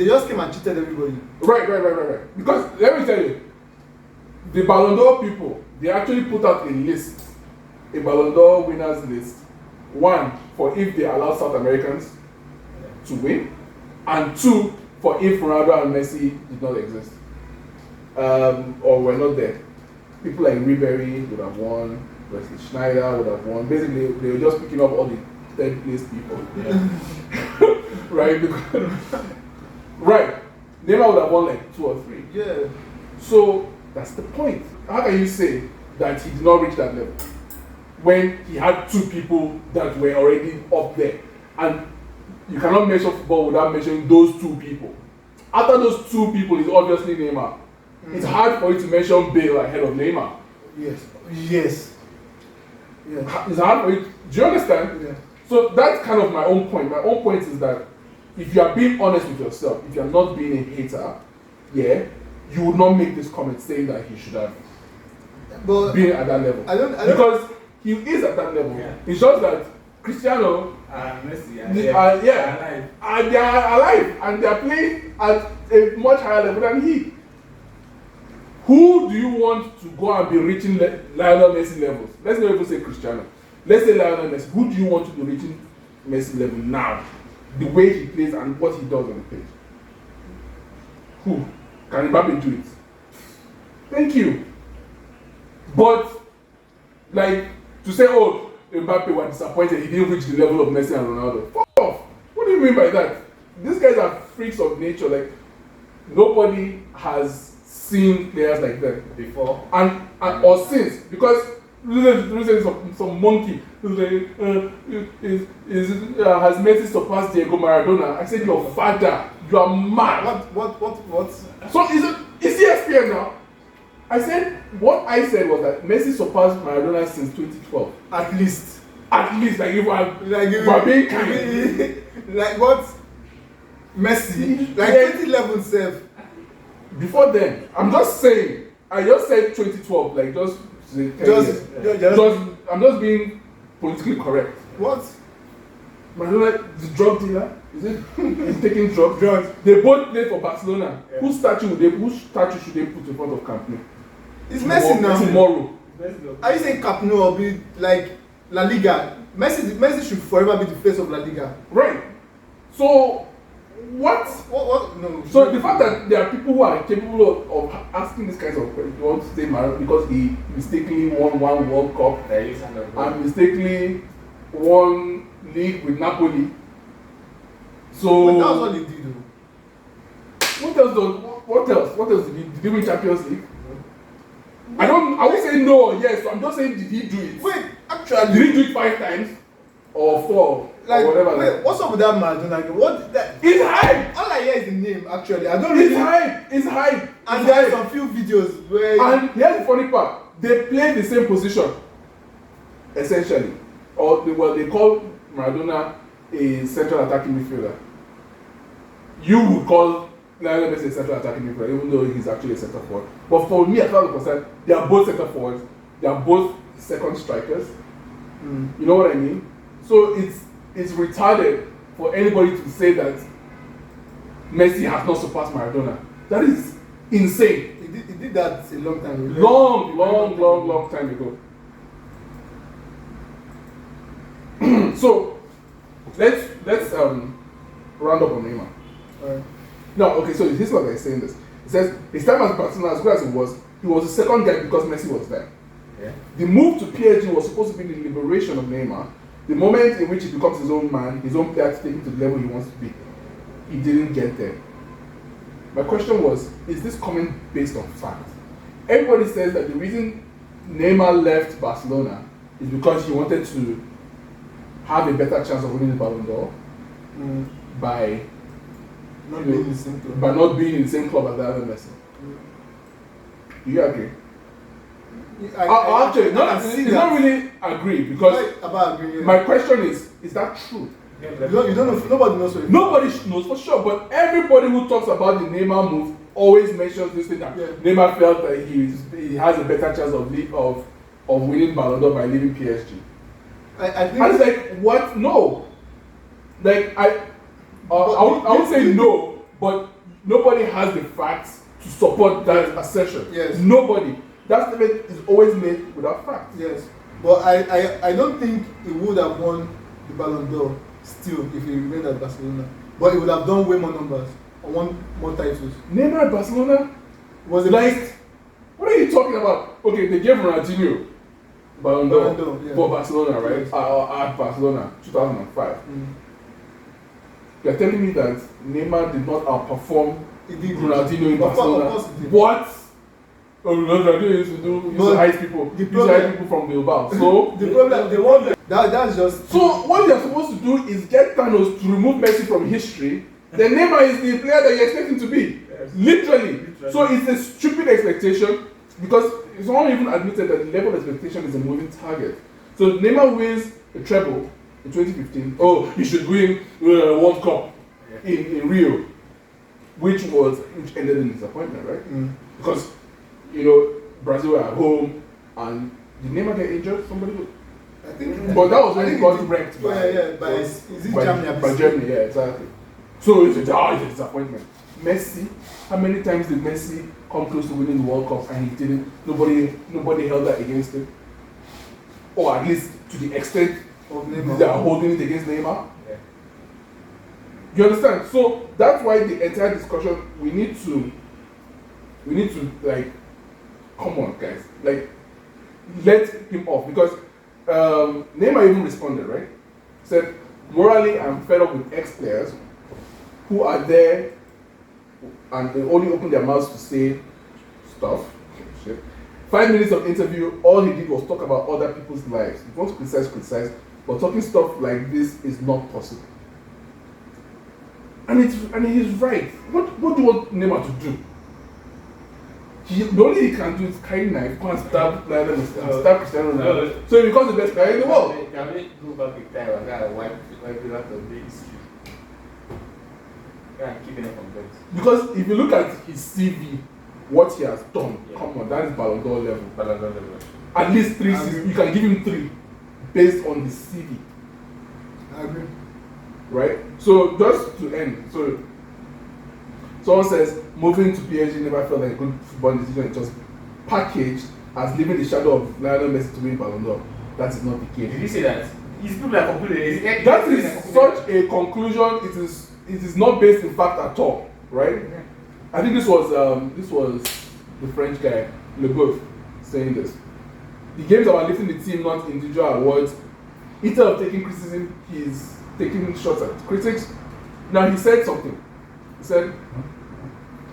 B: just came and cheated everybody.
A: Right. Because let me tell you, the Ballon d'Or people, they actually put out a list, a Ballon d'Or winners list. One, for if they allow South Americans to win, and two, for if Ronaldo and Messi did not exist. Or were not there. People like Ribery would have won, Wesley Schneider would have won. Basically, they were just picking up all the third place people. Yeah. Right? Right. Neymar would have won like 2 or 3.
B: Yeah.
A: So that's the point. How can you say that he did not reach that level when he had 2 people that were already up there? And you cannot measure football without measuring those 2 people. After those 2 people is obviously Neymar. It's hard for you to mention Bale ahead of Neymar.
B: Yes. Yeah.
A: It's hard for you. Do you understand?
B: Yeah.
A: So that's kind of my own point. My own point is that if you are being honest with yourself, if you are not being a hater, yeah, you would not make this comment saying that he should have been at that level.
B: I don't
A: because he is at that level. Yeah. It's just that Cristiano
C: and Messi
A: they are alive and they are playing at a much higher level than he. Who do you want to go and be reaching Lionel Messi levels? Let's not even say Cristiano. Let's say Lionel Messi. Who do you want to be reaching Messi level now? The way he plays and what he does on the pitch. Who? Can Mbappe do it? Thank you. But, like, to say, oh, Mbappe was disappointed, he didn't reach the level of Messi and Ronaldo. Fuck off. What do you mean by that? These guys are freaks of nature. Like, nobody has seen players like that before and or since, because some monkey has Messi surpassed Diego Maradona. I said, your father, you are mad.
B: What?
A: So it's ESPN now. I said, what I said was that Messi surpassed Maradona since 2012.
B: At least,
A: like if we're being kind.
B: Like what? Messi, like 2011 self.
A: Before then, I'm just saying. I just said 2012, like just I'm just being politically correct.
B: What?
A: Maradona, the drug dealer, is it? He's taking drugs. They both played for Barcelona. Yeah. Whose statue should they put in front of Camp Nou?
B: It's Messi now.
A: Tomorrow.
B: Are you saying Camp Nou will be like La Liga? Messi should forever be the face of La Liga.
A: Right. So what?
B: No.
A: So the fact that there are people who are capable of asking these kinds of questions, you want to say Maradona because he mistakenly won 1 World Cup and mistakenly won league with Napoli. So
B: but that was all he did though.
A: What else did he win Champions League? I won't say no or yes, so I'm just saying did he do it?
B: Wait, actually
A: did he do it 5 times? Or 4
B: like,
A: or whatever.
B: Wait, what's up with that Maradona? What that?
A: It's hype!
B: All I hear is the name actually. I don't really.
A: It's hype.
B: And there are some few videos where.
A: And here's the funny part. They play the same position. Essentially. Or they call Maradona a central attacking midfielder. You would call Lionel Messi a central attacking midfielder, even though he's actually a centre forward. But for me, as far as I'm concerned, they are both centre forwards. They are both second strikers. You know what I mean? So it's retarded for anybody to say that Messi has not surpassed Maradona. That is Insane.
B: He did that a long time ago.
A: Long time ago. So let's round up on Neymar.
B: Alright.
A: No, okay, so this is what they're saying this. It says his time as Barcelona, as good as it was, he was the second guy because Messi was there.
C: Yeah.
A: The move to PSG was supposed to be the liberation of Neymar. The moment in which he becomes his own man, his own player to take him to the level he wants to be. He didn't get there. My question was, is this coming based on fact? Everybody says that the reason Neymar left Barcelona is because he wanted to have a better chance of winning the Ballon d'Or by
B: Not being in the same club.
A: by not being in the same club as the other Messi. Do you agree? Actually, it's not really agree because
B: about agreeing.
A: my question is that true?
B: You don't know. Nobody knows.
A: Nobody knows for sure, but everybody who talks about the Neymar move always mentions this thing that Neymar felt that he has a better chance of winning Ballon d'Or by leaving PSG.
B: I think.
A: And it's like, what? No. Like I would say no, but nobody has the facts to support that assertion.
B: Yes.
A: Nobody. That statement is always made without facts.
B: Yes, but I don't think he would have won the Ballon d'Or still if he remained at Barcelona. But he would have done way more numbers or won more titles.
A: Neymar at Barcelona
B: Was it
A: like, what are you talking about? Okay, they gave Ronaldinho Ballon d'Or for Barcelona, right?
B: Yes.
A: At Barcelona, 2005. You're telling me that Neymar did not outperform Ronaldinho in Barcelona?
B: Of course he did.
A: What? Ronaldinho used to hide people. From Bilbao. So
B: the problem that's just.
A: So what you're supposed to do is get Thanos to remove Messi from history. Then Neymar is the player that you expect him to be. Yes. Literally. So it's a stupid expectation because someone even admitted that the level of expectation is a moving target. So Neymar wins a treble in 2015. Oh, he should win World Cup in Rio, which ended in disappointment, right? Because Brazil were at home and did Neymar get injured? Somebody.
B: I think.
A: But that was when he got wrecked
B: by
A: Germany. By Germany, yeah, exactly. So it's a disappointment. Messi, how many times did Messi come close to winning the World Cup and he didn't? Nobody held that against him. Or at least to the extent of they are holding it against Neymar.
C: Yeah.
A: You understand? So that's why the entire discussion we need to like, come on guys, like let him off because Neymar even responded, right? Said, morally I'm fed up with ex-players who are there and they only open their mouths to say stuff. Shit. 5 minutes of interview, all he did was talk about other people's lives. If you want to criticize, but talking stuff like this is not possible. And he's right. What do you want Neymar to do? The only he can do is carry knife, go and stab Lionel Messi, and stab Cristiano Ronaldo. So he becomes the best player in the world.
C: Can we go back in time and kind of wipe it out of the history? Yeah, keeping it from that.
A: Because if you look at his CV, what he has done, come on, that is Ballon d'Or level. At least 3 seasons. You can give him 3 based on the CV.
B: I agree.
A: Right? So just to end, so someone says moving to PSG never felt like a good football decision. It was packaged as leaving the shadow of Lionel Messi to win Ballon d'Or. That is not the case.
C: Did you say that? These people are concluded.
A: That is such a conclusion. It is not based in fact at all, right?
C: Yeah.
A: I think this was the French guy Le Boeuf saying this. The games about lifting the team, not individual awards. Instead of taking criticism, he's taking shots at critics. Now he said something. He said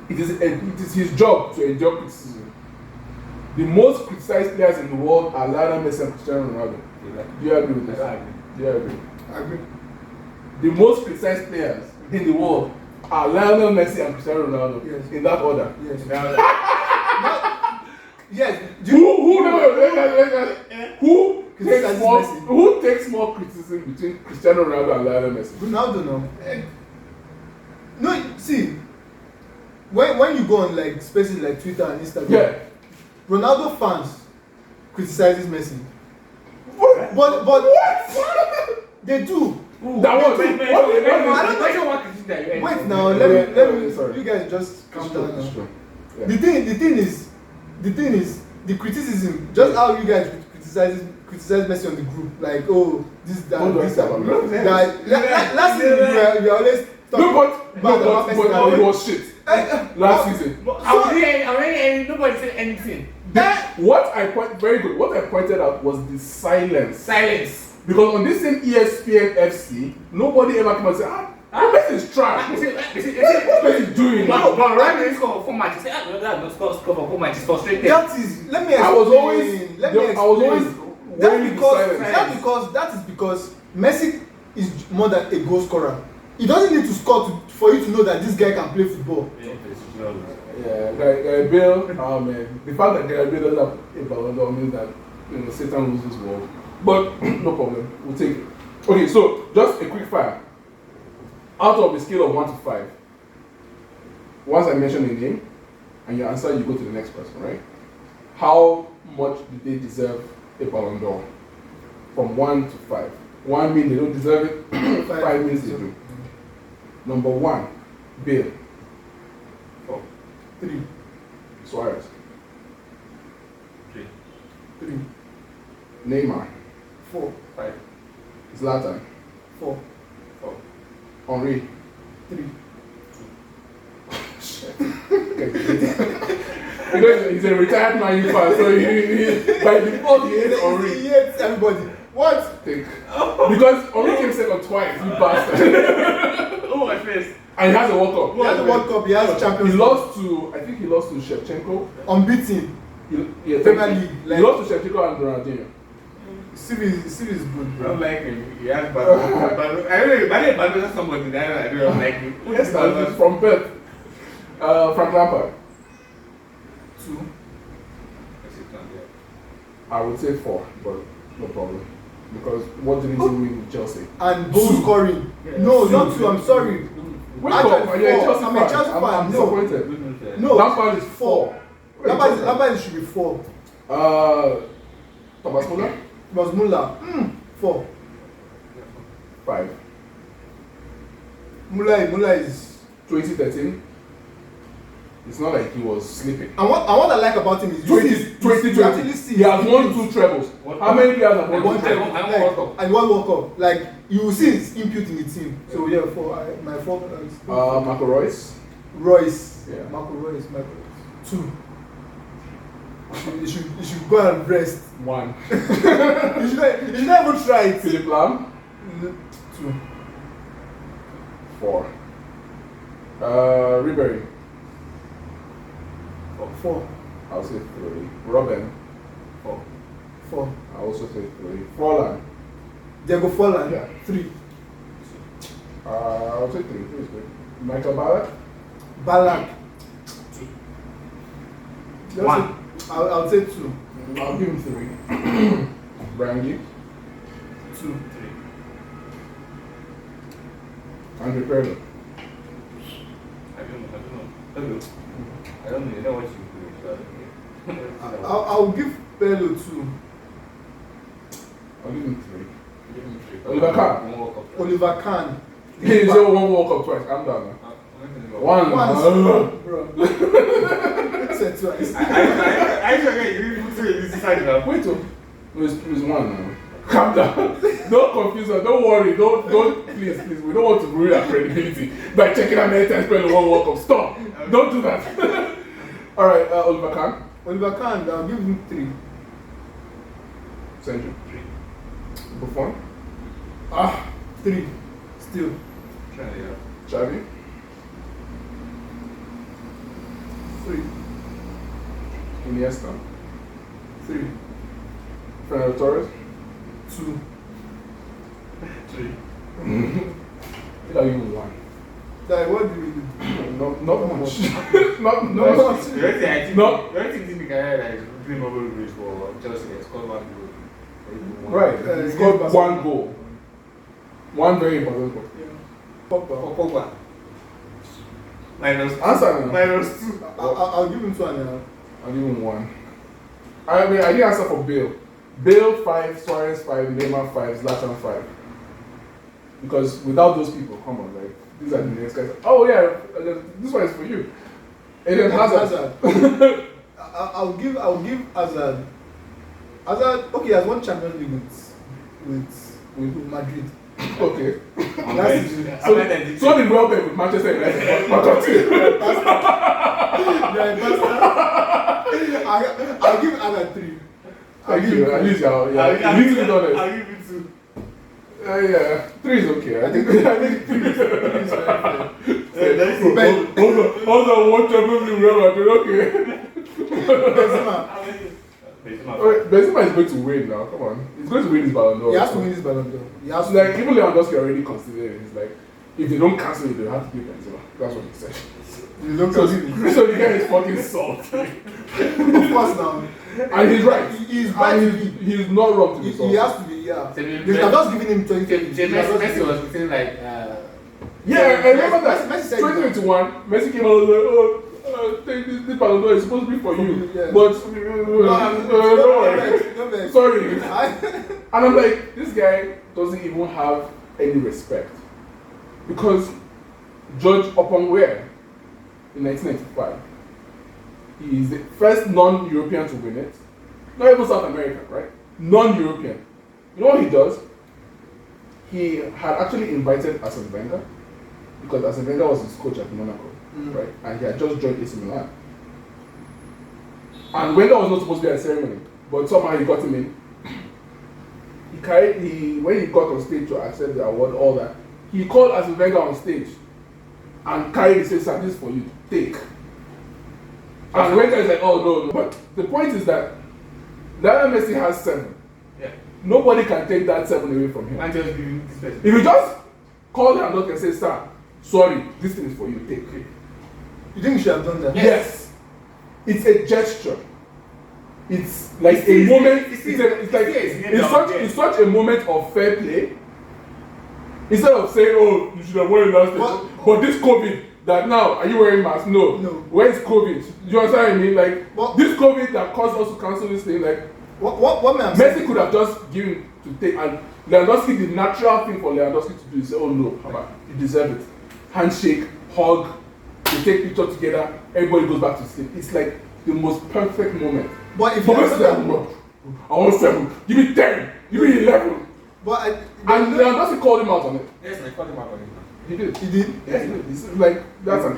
A: it is his job to endure criticism. The most criticized players in the world are Lionel Messi and Cristiano Ronaldo. Do you agree with this? Do you agree?
B: I agree.
A: The most criticized players in the world are Lionel Messi and Cristiano Ronaldo.
B: Yes.
A: In that order.
B: Yes.
A: Yes. Who takes more criticism between Cristiano Ronaldo and Lionel Messi?
B: Ronaldo, no. No, see, when you go on like spaces like Twitter and Instagram, Ronaldo fans criticizes Messi.
A: What?
B: But
A: what?
B: They do.
A: That was
B: Wait now, let me you guys just calm down now.
A: Yeah.
B: The thing is, the criticism. Just how you guys criticize Messi on the group, like, oh, this, that, this, that. Last season we were always talking
A: but it was shit. Last season.
C: Nobody said anything.
A: What I pointed out was the silence. Because on this same ESPNFC, nobody ever came and said, Messi is trash. What is he doing?
C: But right when he scored for 4 matches, that's not score for 4 matches, frustrated.
B: That is, let me explain.
A: I was always
B: that is because Messi is more than a goal scorer. He doesn't need to score for you to know that this guy can play football.
A: Yeah, Bale, oh man. The fact that Bale doesn't have a Ballon D'Or means that Satan loses world. But no problem, we'll take it. Okay, so just a quick fire. Out of a scale of 1 to 5, once I mention a name and you answer, you go to the next person, right? How much do they deserve a Ballon d'Or? From 1 to 5. 1 means they don't deserve it, 5 means they do. Number 1, Bale.
B: 4. 3.
A: Suarez.
C: 3.
A: Neymar.
B: 4.
C: 5.
A: Zlatan.
B: 4.
A: Henry.
B: 3.
A: He's a retired Man U fan, so by default he hates Henry.
B: He hates everybody. What?
A: Think. Because Henry came second twice, you bastard.
C: Oh, my face.
A: And he has a World Cup.
B: He has a World Cup, he has Champions League.
A: I think he lost to Shevchenko.
B: Unbeaten.
A: Premier League. He lost to Shevchenko and Ronaldinho.
B: Steve is good, bro.
C: I don't like him. He has bad. I don't know. But somebody that I don't like him.
A: Yes, that's from Perth. Frank Lampard.
B: 2.
A: I would say 4, but no problem. Because what did he do with Chelsea?
B: And goal scoring.
C: Yeah.
B: No, not 2. I'm sorry.
A: Wait, are you a Chelsea
B: I'm a Chelsea fan.
A: I'm disappointed.
B: No.
A: Lampard is 4.
B: Lampard should be 4.
A: Thomas Muller?
B: Thomas Muller. 4.
A: 5.
B: Muller is
A: 2013. It's not like he was sleeping.
B: And what I like about him is
A: 2020. He has won 2 trebles. How many players have won 2 trebles?
B: And 1 World Cup. Like, you will see his input in the team. So yeah, my 4 is
A: Marco Royce.
B: Yeah. Marco Royce. 2. You should go and rest.
A: 1.
B: you should not even try it.
A: Philip Lam.
B: 2.
A: 4. Ribery.
B: 4.
A: I'll say 3. Robin.
B: 4.
A: I'll also say 3. Forlan.
B: Diego Forlan.
A: Yeah.
B: 3.
A: I'll say 3. 3 is good. Michael Ballack.
B: Ballack.
C: 2. 1.
B: I'll say 2.
A: I'll give him 3. Brandy.
B: 2.
A: 3. Andre Pirlo.
C: I don't know. You know what you do.
B: I'll give Pirlo 2.
A: I'll give him 3.
C: Oliver
A: Kahn.
B: Oliver Kahn.
A: He's only 1 World Cup twice. I'm done now. 1.
B: Bro. Said twice.
C: I forget you didn't put this side now.
A: Wait till. It's 1 now. Calm down. Don't confuse us. Don't worry. Don't. Please. We don't want to ruin our credibility by checking how many times Pirlo won World Cup. Stop. Don't do that. All right. Oliver Kahn.
B: Oliver Kahn. I'll give him 3.
A: Central. 3. Buffon.
B: 3. Still.
A: Xavi. 3. Iniesta. 3. Fernando Torres.
B: 2.
A: 3. I'll give him 1.
B: Like, what do you do?
A: Not much. not much.
C: You think this guy that is doing over the for Chelsea has scored 1 goal?
A: Right. He scored 1 goal. 1 very important goal.
B: Yeah.
C: Pogba.
A: Answer now.
C: -2.
B: I'll give him 2 and a half.
A: I'll give him 1. I mean, I didn't answer for Bale. Bale 5, Suarez 5, Neymar 5, Zlatan 5. Because without those people, come on, like, these are the next guys. Oh yeah, this one is for you. Eden Hazard.
B: I'll give Hazard. Hazard, okay, he has won Champions League with Madrid.
A: Okay.
B: That's
A: So did Welbeck with Manchester United.
B: I'll give Hazard 3.
A: Thank you. At least you're
C: I'll give
A: honest.
C: it 2.
A: Yeah, 3 is okay. I think 3 is
B: Ben,
A: hold on, one Champions League Real Madrid. Okay. Benzema is going to win now. Come on, he's going to win his Ballon D'Or.
B: he has to win this Ballon d'Or. He has to.
A: Like even Lewandowski already considered it. He's like, if they don't cancel it, they have to give Benzema. That's what he said.
B: You don't
A: So,
B: consider.
A: so the guy is fucking salty.
B: Of course now.
A: And he's right.
B: He's right.
A: And he's not wrong to be salty.
B: He has to be, yeah.
C: So
B: They have just given him 20.
C: Messi was within like.
A: Yeah, I remember that.
B: Messi said
A: 2021, Messi came out and was like, take this Ballon d'Or, it's supposed to be for you.
B: Yeah.
A: But,
B: No worry.
A: sorry. And I'm like, this guy doesn't even have any respect. Because judge upon where? In 1995, he is the first non-European to win it. Not even South American, right? Non-European. You know what he does? He had actually invited Arsene Wenger, because Arsene Wenger was his coach at Monaco, right? And he had just joined AC Milan. And Wenger was not supposed to be at the ceremony, but somehow he got him in. When he got on stage to accept the award, all that, he called Arsene Wenger on stage and carried the same this for you, take. And Wenger is like, oh no. But the point is that Lionel Messi has 7.
C: Yeah.
A: Nobody can take that 7 away from him.
C: And just give him this person.
A: If you just call him and say, sir, sorry, this thing is for you, take it.
B: You think you should have done that?
A: Yes. It's a gesture. It's like a moment. It's such a moment of fair play. Instead of saying, oh, you should have worn it last day. But this COVID, that now, are you wearing mask? No. Where's COVID? You understand what I mean? Like, this COVID that caused us to cancel this thing, like,
B: what man
A: Messi could have just given to take, and Lewandowski, the natural thing for Lewandowski to do is say, oh no, you deserve it. Handshake, hug, they take picture together, everybody goes back to sleep. It's like the most perfect moment.
B: But if
A: you I want 7, give me 10, give me 11. And Lewandowski called him out on it.
C: Yes, I called him out on it.
A: He did.
B: He did?
A: Yeah, he did. It's like that's an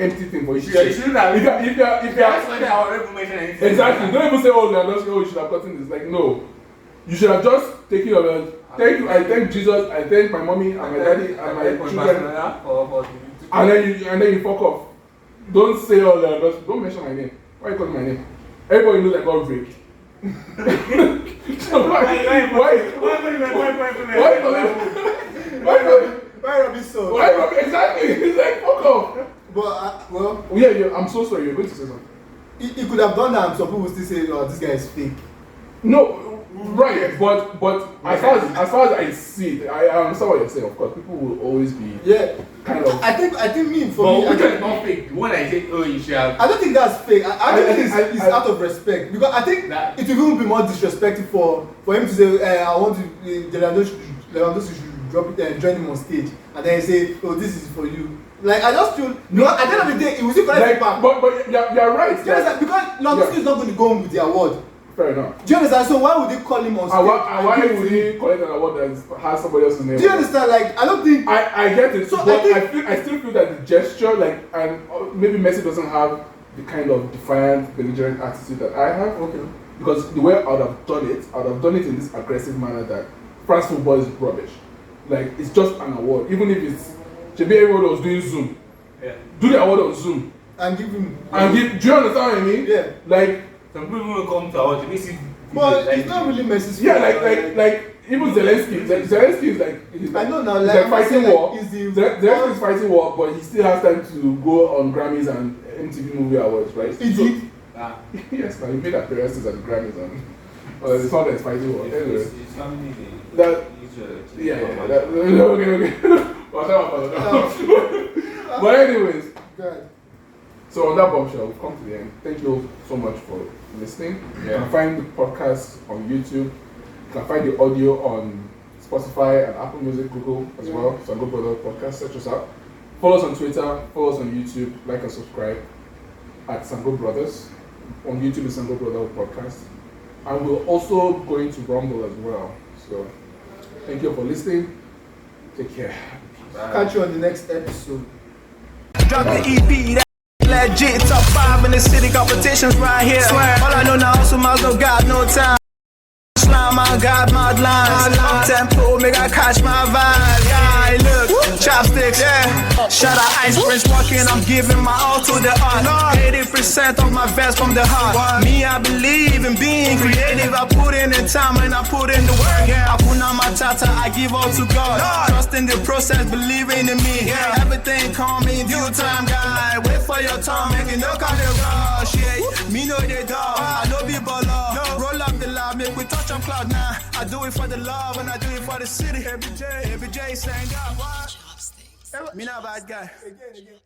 A: empty thing for you.
C: Yeah, you shouldn't have.
A: If
C: That's why they are information anything.
A: exactly. Don't even say, oh, Lewandowski, oh, you should have gotten this. Like, no. You should have just taken your thank you. I thank Jesus. I thank my mommy and my daddy and my children. And then you fuck off. Don't say, oh, Lewandowski. Don't mention my name. Why you calling my name? Everybody knows I got raped.
B: Why Robbie so?
A: Why Robbie? Exactly. It's like fuck off.
B: But
A: yeah, I'm so sorry. You're going to say something.
B: He could have done that, and some people still say, "Oh, this guy is fake."
A: No, right. But as far as I see it, I understand what you're saying. Of course, people will always be kind of.
B: I think me
C: for me, I think not fake. When I say, oh, you should have.
B: I don't think that's fake. I think it's out of respect, because I think it will even be more disrespectful for him to say, I want to Lewandowski should drop it and join him on stage, and then say, oh, this is for you. Like, I just feel, no, at the end of the day, it will still collect back.
A: But you're right.
B: Do you understand? Because Lewandowski is not going to go home with the award.
A: Fair enough.
B: Do you understand? So why would they call him on stage?
A: Why would he collect an award that has somebody else's name?
B: Do you understand? Like, I don't think.
A: I get it.
B: So
A: but I still feel that the gesture, like, and maybe Messi doesn't have the kind of defiant, belligerent attitude that I have.
B: Okay.
A: Because the way I would have done it in this aggressive manner that France football is rubbish. Like, it's just an award. Even if it's maybe everyone was doing Zoom.
C: Yeah.
A: Do the award on Zoom.
B: And give him.
A: Do you understand what I mean?
B: Yeah.
A: Like,
C: some people will come to our Messi.
B: But it's not really Messi's.
A: Yeah, like even Zelensky. Zelensky is like.
B: I know now.
A: He's like fighting war.
B: Zelensky
A: is fighting war, but he still has time to go on Grammys and MTV Movie Awards, right?
B: Is it?
A: Yes, now he made appearances at the Grammys and. It's not that it's fighting war. Anyway.
C: It's family.
A: But anyways.
B: Good.
A: So on that bombshell, we've come to the end. Thank you so much for listening. You can find the podcast on YouTube. You can find the audio on Spotify and Apple Music, Google as well. So go for the podcast, search us out. Follow us on Twitter, follow us on YouTube, like and subscribe. at Sango Brothers. On YouTube is Sango Brothers Podcast. And we're also going to Rumble as well. So thank you for listening. Take care. Bye.
B: Catch you on the next episode.
D: Drop the EP, that legit. Top 5 in the city, competitions right here. Swear. All I know now, so miles don't got no time. Slime, I got mad lines. Up tempo, make I catch my vibe. Yeah, look, chopsticks, yeah. Shout out Ice Prince walking, I'm giving my all to the art. 80% of my vest from the heart. Me, I believe in being creative. I put in the time and I put in the work. I put on my tata, I give all to God. Trust in the process, believing in me. Everything come in due time, guy. Wait for your time, make it no kind of rush. Yeah, me know they dog, I know be baller. Roll up the lab, make we touch on cloud now. I do it for the love and I do it for the city. Every J saying God, what? Me not bad guy. Again.